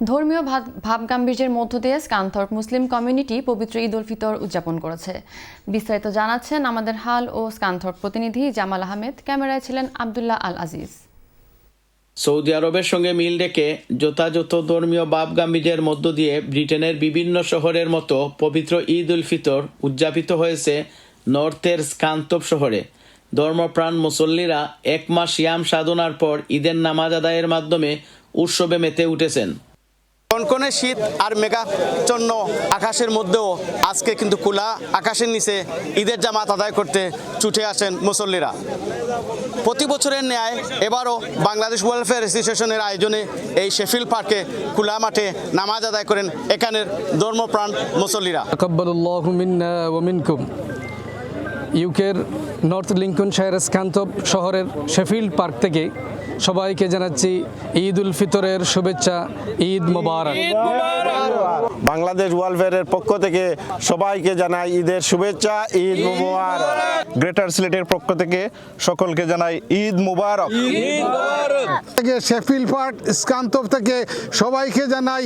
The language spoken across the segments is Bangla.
ধর্মীয় ভাবগাম্ভীর্যের মধ্য দিয়ে স্কানথর্প মুসলিম কমিউনিটি পবিত্র ঈদ উল ফিতর উদযাপন করেছে। বিস্তারিত জানাচ্ছেন আমাদের হাল ও স্কানথর্প প্রতিনিধি জামাল আহমেদ। ক্যামেরায় ছিলেন আব্দুল্লাহ আল আজিজ। সৌদি আরবের সঙ্গে মিল রেখে যথাযথ ধর্মীয় ভাবগাম্ভীর্যের মধ্য দিয়ে ব্রিটেনের বিভিন্ন শহরের মতো পবিত্র ঈদ উল ফিতর উদযাপিত হয়েছে নর্থের স্কানথর্প শহরে। ধর্মপ্রাণ মুসল্লিরা এক মাস সিয়াম সাধনার পর ঈদের নামাজ আদায়ের মাধ্যমে উৎসবে মেতে উঠেছেন। কনকনে শীত আর মেঘাচ্ছন্ন আকাশের মধ্যেও আজকে কিন্তু খোলা আকাশের নিচে ঈদের জামাত আদায় করতে ছুটে আসেন মুসল্লিরা। প্রতি বছরের ন্যায় এবারও বাংলাদেশ ওয়েলফেয়ার অ্যাসোসিয়েশনের আয়োজনে এই শেফিল্ড পার্কে খোলা মাঠে নামাজ আদায় করেন এখানের ধর্মপ্রাণ মুসল্লিরা। তাকাব্বালাল্লাহু মিন্না ওয়া মিনকুম। ইউকের নর্থ লিঙ্কনশায়ার স্কানথর্প শহরের শেফিল্ড পার্ক থেকে সবাইকে জানাচ্ছি ঈদ উল ফিতরের শুভেচ্ছা। ঈদ মোবারক। বাংলাদেশ ওয়েলফেয়ারের পক্ষ থেকে সবাইকে জানাই ঈদের শুভেচ্ছা। ঈদ মোবারক। গ্রেটার সিলেটের পক্ষ থেকে সকলকে জানাই ঈদ মোবারক। থেকে শেফিল্ড পার্ক স্কানথর্প থেকে সবাইকে জানাই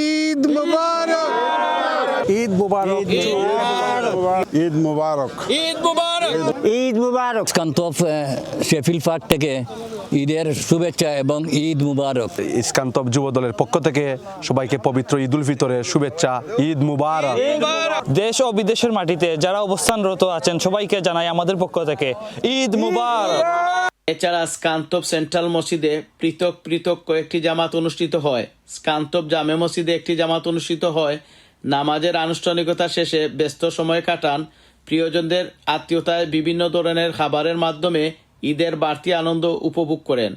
ঈদ মোবারক। ঈদ মোবারক। ঈদ মোবারক। ঈদ মুবারক। স্কানথর্প শেফিল্ড পার্ক থেকে ঈদের শুভেচ্ছা এবং ঈদ মুবারক। স্কানথর্প যুব দলের পক্ষ থেকে সবাইকে পবিত্র ঈদ উল ফিতরের শুভেচ্ছা। ঈদ মুবারক। দেশ ও বিদেশের মাটিতে যারা অবস্থানরত আছেন সবাইকে জানাই আমাদের পক্ষ থেকে ঈদ মুবারক। এছাড়া স্কানথর্প সেন্ট্রাল মসজিদে পৃথক পৃথক কয়েকটি জামাত অনুষ্ঠিত হয়। স্কানথর্প জামে মসজিদে একটি জামাত অনুষ্ঠিত হয়। নামাজের আনুষ্ঠানিকতা শেষে ব্যস্ত সময় কাটান প্রিয়জনদের আত্মীয়তায় বিভিন্ন ধরনের খাবারের মাধ্যমে ঈদের বাড়তি আনন্দ উপভোগ করেন।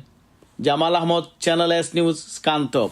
Jamal Ahmad, channel S news, স্কানথর্প।